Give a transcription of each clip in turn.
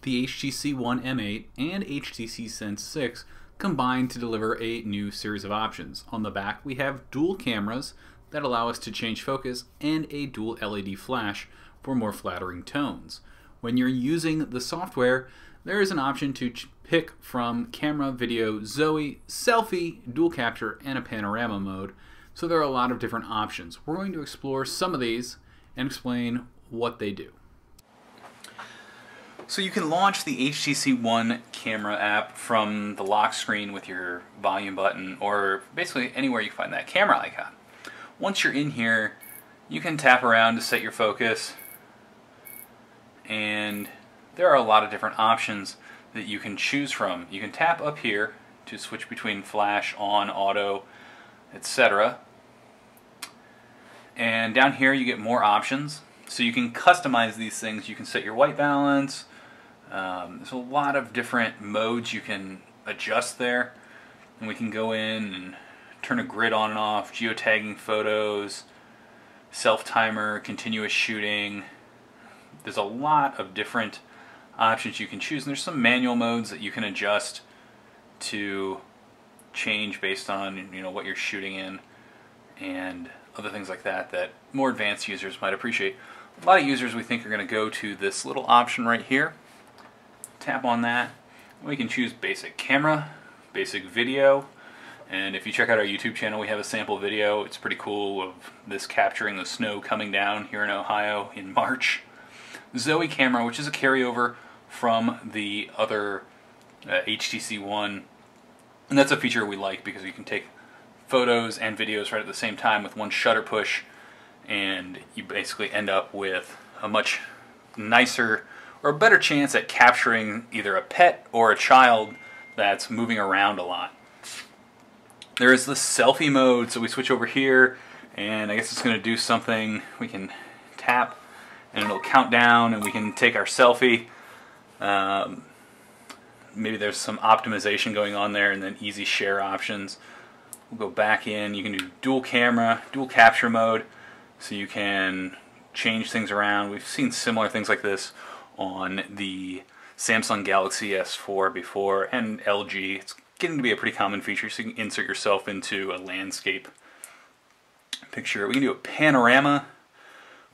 The HTC One M8 and HTC Sense 6 combine to deliver a new series of options. On the back we have dual cameras that allow us to change focus and a dual LED flash for more flattering tones. When you're using the software, there is an option to pick from camera, video, Zoe, selfie, dual capture, and a panorama mode. So there are a lot of different options. We're going to explore some of these and explain what they do. So you can launch the HTC One camera app from the lock screen with your volume button, or basically anywhere you find that camera icon. Once you're in here, you can tap around to set your focus, and there are a lot of different options that you can choose from. You can tap up here to switch between flash, on, auto, etc. And down here you get more options. So you can customize these things. You can set your white balance. There's a lot of different modes you can adjust there. And we can go in and turn a grid on and off, geotagging photos, self-timer, continuous shooting. There's a lot of different options you can choose, and there's some manual modes that you can adjust to change based on what you're shooting in, and other things like that that more advanced users might appreciate. A lot of users, we think, are going to go to this little option right here. Tap on that. We can choose basic camera, basic video, and if you check out our YouTube channel, we have a sample video. It's pretty cool of this capturing the snow coming down here in Ohio in March. Zoe camera, which is a carryover from the other HTC One, and that's a feature we like because you can take photos and videos right at the same time with one shutter push, and you basically end up with a much nicer or a better chance at capturing either a pet or a child that's moving around a lot. There is the selfie mode, so we switch over here, and I guess it's going to do something. We can tap and it'll count down and we can take our selfie. Maybe there's some optimization going on there, and then easy share options. We'll go back in. You can do dual camera, dual capture mode, so you can change things around. We've seen similar things like this on the Samsung Galaxy S4 before, and LG. It's getting to be a pretty common feature, so you can insert yourself into a landscape picture. We can do a panorama,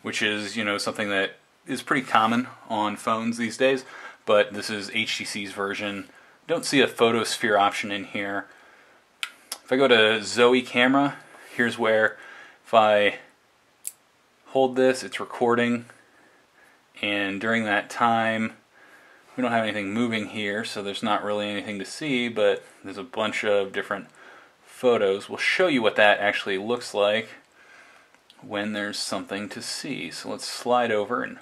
which is something that is pretty common on phones these days, but this is HTC's version. Don't see a photosphere option in here. If I go to Zoe camera, here's where if I hold this, it's recording, and during that time we don't have anything moving here, so there's not really anything to see, but there's a bunch of different photos. We'll show you what that actually looks like when there's something to see. So let's slide over and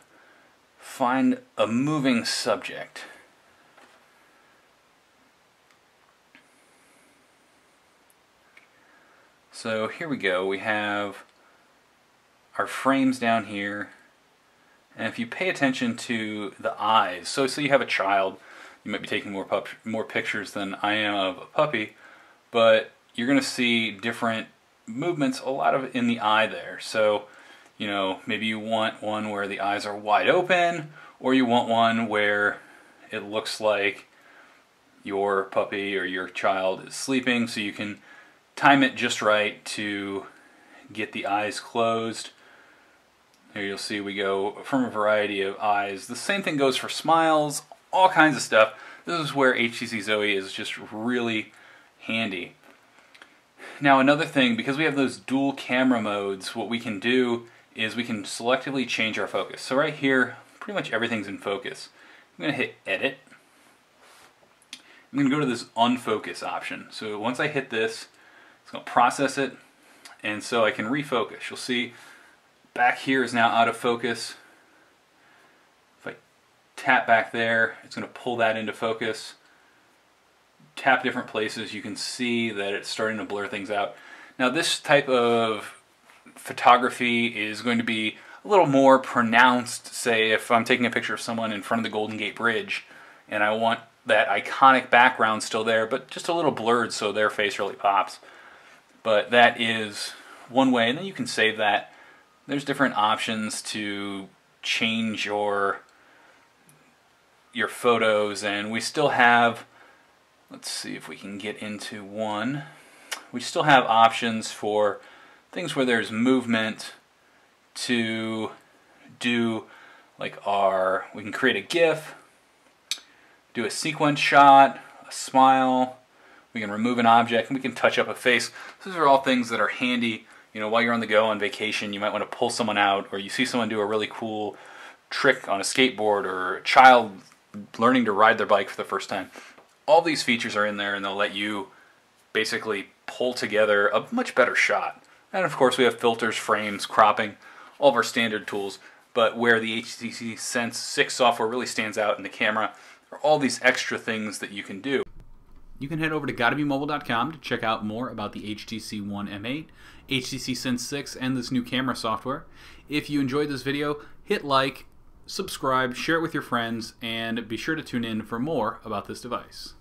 find a moving subject. So here we go. We have our frames down here, and if you pay attention to the eyes, so you have a child, you might be taking more pictures than I am of a puppy, but you're going to see different movements, a lot of it in the eye there. So maybe you want one where the eyes are wide open, or you want one where it looks like your puppy or your child is sleeping, so you can time it just right to get the eyes closed. Here you'll see we go from a variety of eyes. The same thing goes for smiles, all kinds of stuff. This is where HTC Zoe is just really handy. Now another thing, because we have those dual camera modes, what we can do is we can selectively change our focus. So right here, pretty much everything's in focus. I'm going to hit Edit. I'm going to go to this Unfocus option. So once I hit this, it's going to process it, and so I can refocus. You'll see back here is now out of focus. If I tap back there, it's going to pull that into focus. Tap different places, you can see that it's starting to blur things out. Now this type of photography is going to be a little more pronounced, say if I'm taking a picture of someone in front of the Golden Gate Bridge and I want that iconic background still there, but just a little blurred so their face really pops. But that is one way, and then you can save that. There's different options to change your your photos, and we still have, let's see if we can get into one. We still have options for things where there's movement to do, like we can create a GIF, do a sequence shot, a smile, we can remove an object, and we can touch up a face. Those are all things that are handy, while you're on the go on vacation. You might want to pull someone out, or you see someone do a really cool trick on a skateboard, or a child learning to ride their bike for the first time. All these features are in there, and they'll let you basically pull together a much better shot. And of course we have filters, frames, cropping, all of our standard tools. But where the HTC Sense 6 software really stands out in the camera are all these extra things that you can do. You can head over to gottabemobile.com to check out more about the HTC One M8, HTC Sense 6, and this new camera software. If you enjoyed this video, hit like, subscribe, share it with your friends, and be sure to tune in for more about this device.